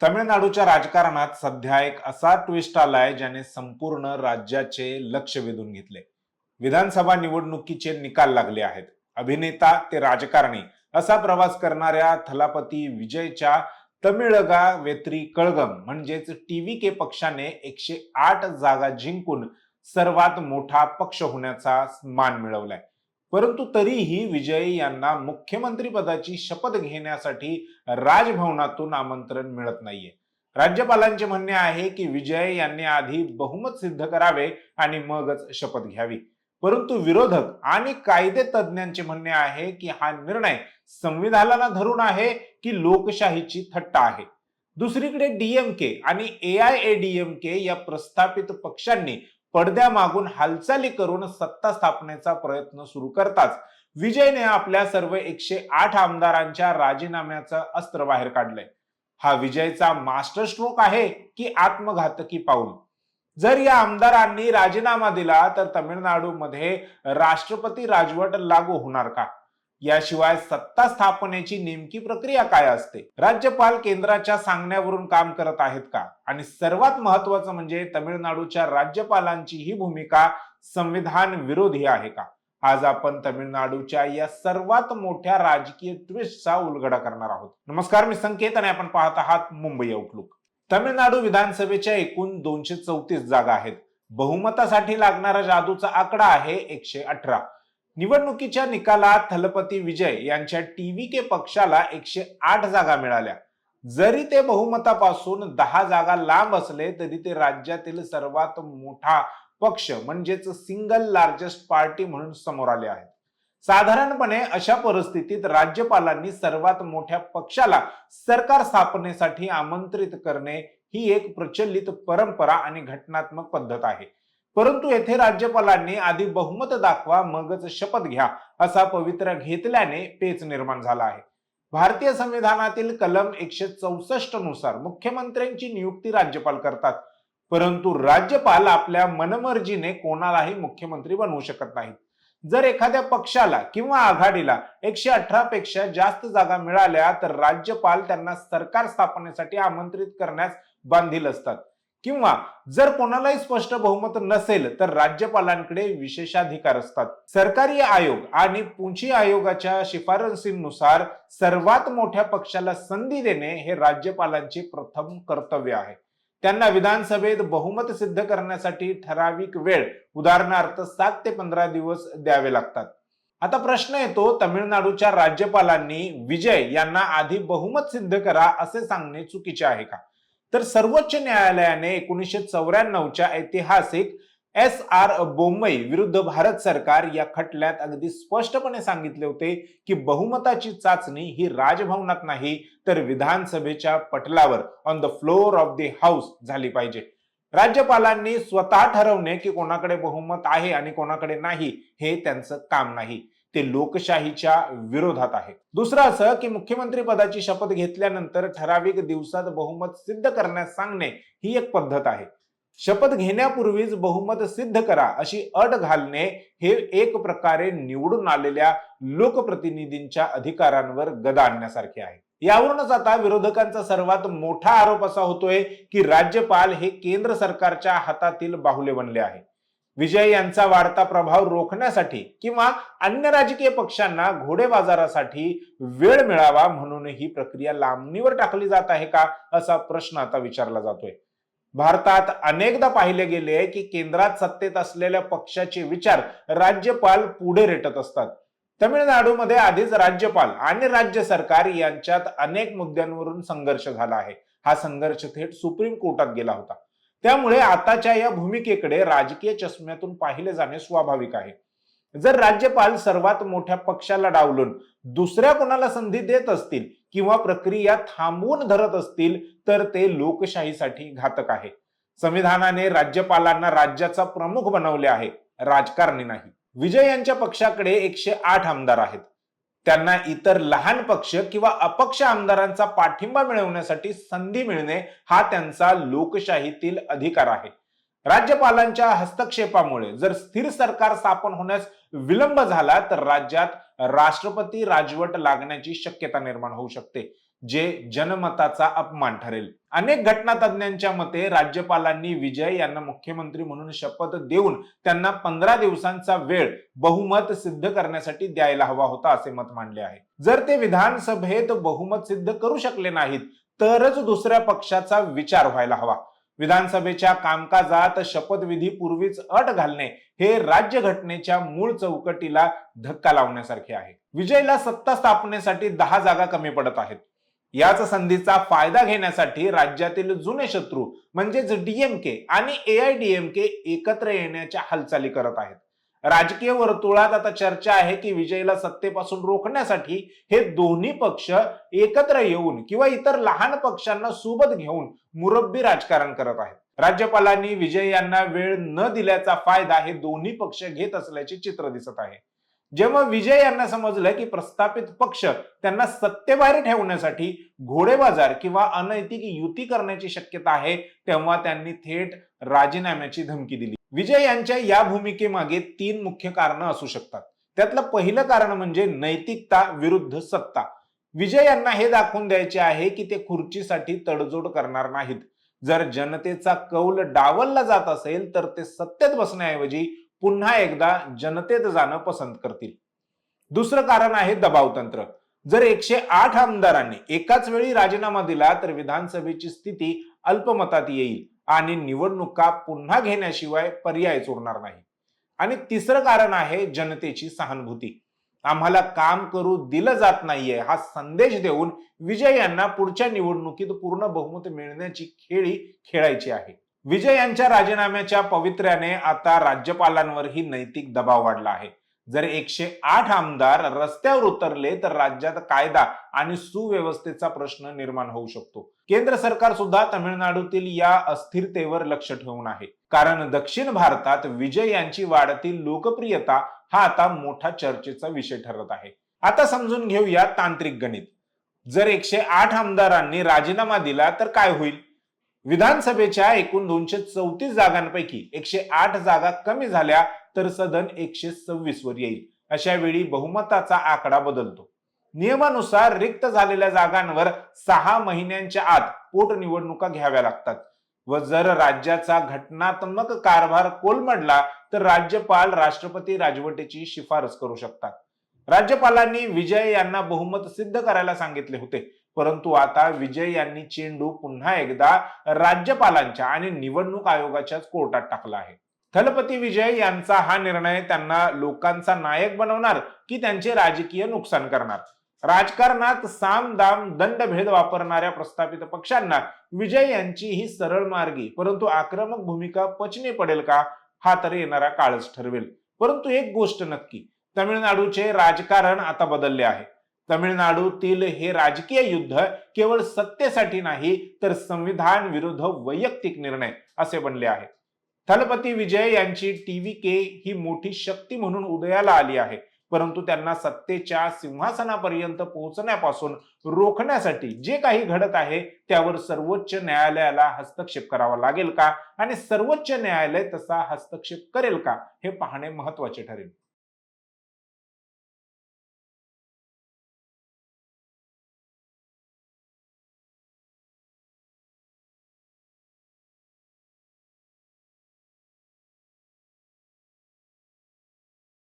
तमिळनाडूच्या राजकारणात सध्या एक असा ट्विस्ट आलाय ज्याने संपूर्ण राज्याचे लक्ष वेधून घेतले। विधानसभा निवडणुकीचे निकाल लागले आहेत। अभिनेता ते राजकारणी असा प्रवास करणाऱ्या थलापती विजयच्या तमिळगा वेत्री कळगम म्हणजेच टीव्हीके पक्षाने 108 जागा जिंकून सर्वात मोठा पक्ष होण्याचा मान मिळवलाय। परंतु तरीही विजय यांना मुख्यमंत्री पदाची शपथ घेण्यासाठी राजभवनातून आमंत्रण मिळत नाहीये। राज्यपालांचे म्हणणे आहे की विजय यांनी आधी बहुमत सिद्ध करावे आणि मगच शपथ घ्यावी। परंतु विरोधक आणि कायदे तज्ञांचे म्हणणे आहे की हा निर्णय संविधानाला धरून आहे की लोकशाहीची थट्टा आहे। दुसरीकडे डीएमके आणि एआयएडीएमके या प्रस्थापित पक्षांनी पडद्यामागून हालचाली करून सत्ता स्थापनेचा प्रयत्न सुरू करताच विजयने आपल्या सर्व 108 आमदारांच्या राजीनाम्याचं अस्त्र बाहेर काढलंय। हा विजयचा मास्टर स्ट्रोक आहे की आत्मघातकी पाऊल? जर या आमदारांनी राजीनामा दिला तर तमिळनाडूमध्ये राष्ट्रपती राजवट लागू होणार का? याशिवाय सत्ता स्थापनेची नेमकी प्रक्रिया काय असते? राज्यपाल केंद्राच्या सांगण्यावरून काम करत आहेत का? आणि सर्वात महत्त्वाचं म्हणजे तमिळनाडूच्या राज्यपालांची ही भूमिका संविधान विरोधी आहे का? आज आपण तमिळनाडूच्या या सर्वात मोठ्या राजकीय ट्विस्टचा उलगडा करणार आहोत। नमस्कार, मी संकेत आणि आपण पाहत आहात मुंबई आउटलुक। तमिळनाडू विधानसभेच्या एकूण 234 जागा आहेत। बहुमतासाठी लागणारा जादूचा आकडा आहे 118। निवडणुकीच्या निकालात थलपती विजय यांच्या टीव्हीके पक्षाला 108 जागा मिळाल्या। जरी ते बहुमतापासून 10 जागा लांब असले तरी ते राज्यातील सर्वात मोठा पक्ष म्हणजेच सिंगल लार्जेस्ट पार्टी म्हणून समोर आले आहेत। साधारणपणे अशा परिस्थितीत राज्यपालांनी सर्वात मोठ्या पक्षाला सरकार स्थापनेसाठी आमंत्रित करणे ही एक प्रचलित परंपरा आणि घटनात्मक पद्धत आहे। परंतु येथे राज्यपालांनी आधी बहुमत दाखवा मगच शपथ घ्या असा पवित्रा घेतल्याने पेच निर्माण झाला आहे। भारतीय संविधानातील कलम 164 नुसार मुख्यमंत्र्यांची नियुक्ती राज्यपाल करतात, परंतु राज्यपाल आपल्या मनमर्जीने कोणालाही मुख्यमंत्री बनवू शकत नाहीत। जर एखाद्या पक्षाला किंवा आघाडीला 118 पेक्षा जास्त जागा मिळाल्या तर राज्यपाल त्यांना सरकार स्थापनेसाठी आमंत्रित करण्यास बांधील असतात, किंवा जर कोणालाही स्पष्ट बहुमत नसेल तर राज्यपालांकडे विशेषाधिकार असतात। सरकारी आयोग आणि पुंची आयोगाच्या शिफारसींनुसार सर्वात मोठ्या पक्षाला संधी देणे हे राज्यपालांचे प्रथम कर्तव्य आहे। त्यांना विधानसभेत बहुमत सिद्ध करण्यासाठी ठराविक वेळ, उदाहरणार्थ 7 ते 15 दिवस द्यावे लागतात। आता प्रश्न येतो, तमिळनाडूच्या राज्यपालांनी विजय यांना आधी बहुमत सिद्ध करा असे सांगणे चुकीचे आहे का? तर सर्वोच्च न्यायालयाने 1994च्या ऐतिहासिक एस.आर. बोम्मई विरुद्ध भारत सरकार या खटल्यात अगदी स्पष्टपणे सांगितले होते की बहुमताची चाचणी ही राजभवनात नाही तर विधानसभेच्या पटलावर, on the floor of the house झाली पाहिजे। राज्यपालांनी स्वतः ठरवणे की कोणाकडे बहुमत आहे आणि कोणाकडे नाही हे त्यांचं काम नाही, ते लोकशाहीच्या विरोधात आहे। दुसरं असं की मुख्यमंत्री पदाची शपथ घेतल्यानंतर ठराविक दिवसात बहुमत सिद्ध करण्यास सांगणे ही एक पद्धत आहे। शपथ घेण्यापूर्वीच बहुमत सिद्ध करा अशी अट घालणे हे एक प्रकारे निवडून आलेल्या लोकप्रतिनिधींच्या अधिकारांवर गदा आणण्यासारखे आहे। यावरूनच आता विरोधकांचा सर्वात मोठा आरोप असा होतोय की राज्यपाल हे केंद्र सरकारच्या हातातील बाहुले बनले आहे। विजय यांचा वाढता प्रभाव रोखण्यासाठी किंवा अन्य राजकीय पक्षांना घोडेबाजारासाठी वेळ मिळावा म्हणून ही प्रक्रिया लांबणीवर टाकली जात आहे का असा प्रश्न आता विचारला जातोय। भारतात अनेकदा पाहिले गेले की केंद्रात सत्तेत असलेल्या पक्षाचे विचार राज्यपाल पुढे रेटत असतात। तमिळनाडूमध्ये आधीच राज्यपाल आणि राज्य सरकार यांच्यात अनेक मुद्द्यांवरून संघर्ष झाला आहे। हा संघर्ष थेट सुप्रीम कोर्टात गेला होता। त्यामुळे आताच्या या भूमिकेकडे राजकीय चष्म्यातून पाहिले जाणे स्वाभाविक आहे। जर राज्यपाल सर्वात मोठ्या पक्षाला डावलून दुसऱ्या कोणाला संधी देत असतील किंवा प्रक्रिया थांबवून धरत असतील तर ते लोकशाहीसाठी घातक आहे। संविधानाने राज्यपालांना राज्याचा प्रमुख बनवले आहे, राजकारणी नाही। विजय यांच्या पक्षाकडे 108 आमदार आहेत। त्यांना इतर लहान पक्ष किंवा अपक्ष आमदारांचा पाठिंबा मिळवण्यासाठी संधी मिळणे हा त्यांचा लोकशाहीतील अधिकार आहे। राज्यपालांच्या हस्तक्षेपामुळे जर स्थिर सरकार स्थापन होण्यास विलंब झाला तर राज्यात राष्ट्रपती राजवट लागण्याची शक्यता निर्माण होऊ शकते, जे जनमताचा अपमान ठरेल. अनेक घटनातज्ञांच्या मते राज्यपालांनी विजय यांना मुख्यमंत्री म्हणून शपथ देऊन त्यांना 15 दिवसांचा वेळ बहुमत सिद्ध करण्यासाठी द्यायला हवा होता असे मत मांडले आहे. जर ते विधानसभेत बहुमत सिद्ध करू शकले नाहीत तरच दुसऱ्या पक्षाचा विचार व्हायला हवा. विधानसभेच्या कामकाजात शपथविधी पूर्वीच अट घालणे हे राज्यघटनेच्या मूळ चौकटीला धक्का लावण्यासारखे आहे. विजयला सत्ता स्थापनेसाठी 10 जागा कमी पडत आहेत. याच संधीचा फायदा घेण्यासाठी राज्यातील जुने शत्रू म्हणजेच डीएमके आणि एआयडीएमके एकत्र येण्याच्या हालचाली करत आहेत. राजकीय वर्तुळात आता चर्चा आहे की विजयला सत्तेपासून रोखण्यासाठी हे दोन्ही पक्ष एकत्र येऊन किंवा इतर लहान पक्षांना सोबत घेऊन मुरब्बी राजकारण करत आहेत. राज्यपालांनी विजय यांना वेळ न दिल्याचा फायदा हे दोन्ही पक्ष घेत असल्याचे चित्र दिसत आहे. जेव्हा विजय यांना समजलं की प्रस्थापित पक्ष त्यांना सत्तेबाहेर ठेवण्यासाठी घोडेबाजार किंवा अनैतिक युती करण्याची शक्यता आहे, तेव्हा त्यांनी थेट राजीनाम्याची धमकी दिली. विजय यांच्या या भूमिकेमागे 3 मुख्य कारणं असू शकतात. त्यातलं पहिलं कारण म्हणजे नैतिकता विरुद्ध सत्ता. विजय यांना हे दाखवून द्यायचे आहे की ते खुर्चीसाठी तडजोड करणार नाहीत. जर जनतेचा कौल डावलला जात असेल तर ते सत्तेत बसण्याऐवजी पुन्हा एकदा जनतेत जाणं पसंत करतील. दुसरं कारण आहे दबाव तंत्र. जर 108 आमदारांनी एकाच वेळी राजीनामा दिला तर विधानसभेची स्थिती अल्पमतात येईल आणि निवडणुका पुन्हा घेण्याशिवाय पर्यायच उरणार नाही. आणि तिसरं कारण आहे जनतेची सहानुभूती. आम्हाला काम करू दिलं जात नाहीये हा संदेश देऊन विजय यांना पुढच्या निवडणुकीत पूर्ण बहुमत मिळण्याची खेळी खेळायची आहे. विजय यांच्या राजीनाम्याच्या पवित्र्याने आता राज्यपालांवरही नैतिक दबाव वाढला आहे. जर 108 आमदार रस्त्यावर उतरले तर राज्यात कायदा आणि सुव्यवस्थेचा प्रश्न निर्माण होऊ शकतो. केंद्र सरकार सुद्धा तामिळनाडूतील या अस्थिरतेवर लक्ष ठेवून आहे. कारण दक्षिण भारतात विजय यांची वाढती लोकप्रियता हा आता मोठा चर्चेचा विषय ठरत आहे. आता समजून घेऊया तांत्रिक गणित. जर 108 आमदारांनी राजीनामा दिला तर काय होईल? विधानसभेच्या एकूण 234 जागांपैकी 108 जागा कमी झाल्या तर सदन 126 वर येईल. अशा वेळी बहुमताचा आकडा बदलतो. नियमानुसार रिक्त झालेल्या जागांवर 6 महिन्यांच्या आत पोटनिवडणुका घ्याव्या लागतात व जर राज्याचा घटनात्मक कारभार कोलमडला तर राज्यपाल राष्ट्रपती राजवटीची शिफारस करू शकतात. राज्यपालांनी विजय यांना बहुमत सिद्ध करायला सांगितले होते, परंतु आता विजय यांनी चेंडू पुन्हा एकदा राज्यपालांच्या आणि निवडणूक आयोगाच्याच कोर्टात टाकला आहे. थलपती विजय यांचा हा निर्णय त्यांना लोकांचा नायक बनवणार की त्यांचे राजकीय नुकसान करणार? राजकारणात साम दाम दंडभेद वापरणाऱ्या प्रस्थापित पक्षांना विजय यांची ही सरळ मार्गी परंतु आक्रमक भूमिका पचनी पडेल का हा तर येणारा काळच ठरवेल. परंतु एक गोष्ट नक्की, तामिळनाडूचे राजकारण आता बदलले आहे. तामिळनाडूतील हे राजकीय युद्ध केवळ सत्तेसाठी नाही तर संविधान विरुद्ध वैयक्तिक निर्णय असे बनले आहे. थलपती विजय यांची टीव्हीके ही मोठी शक्ती म्हणून उदयाला आली आहे, परंतु त्यांना सत्तेच्या सिंहासनापर्यंत पोहोचण्यापासून रोखण्यासाठी जे काही घडत आहे त्यावर सर्वोच्च न्यायालयाला हस्तक्षेप करावा लागेल का आणि सर्वोच्च न्यायालय तसा हस्तक्षेप करेल का हे पाहणे महत्त्वाचे ठरेल.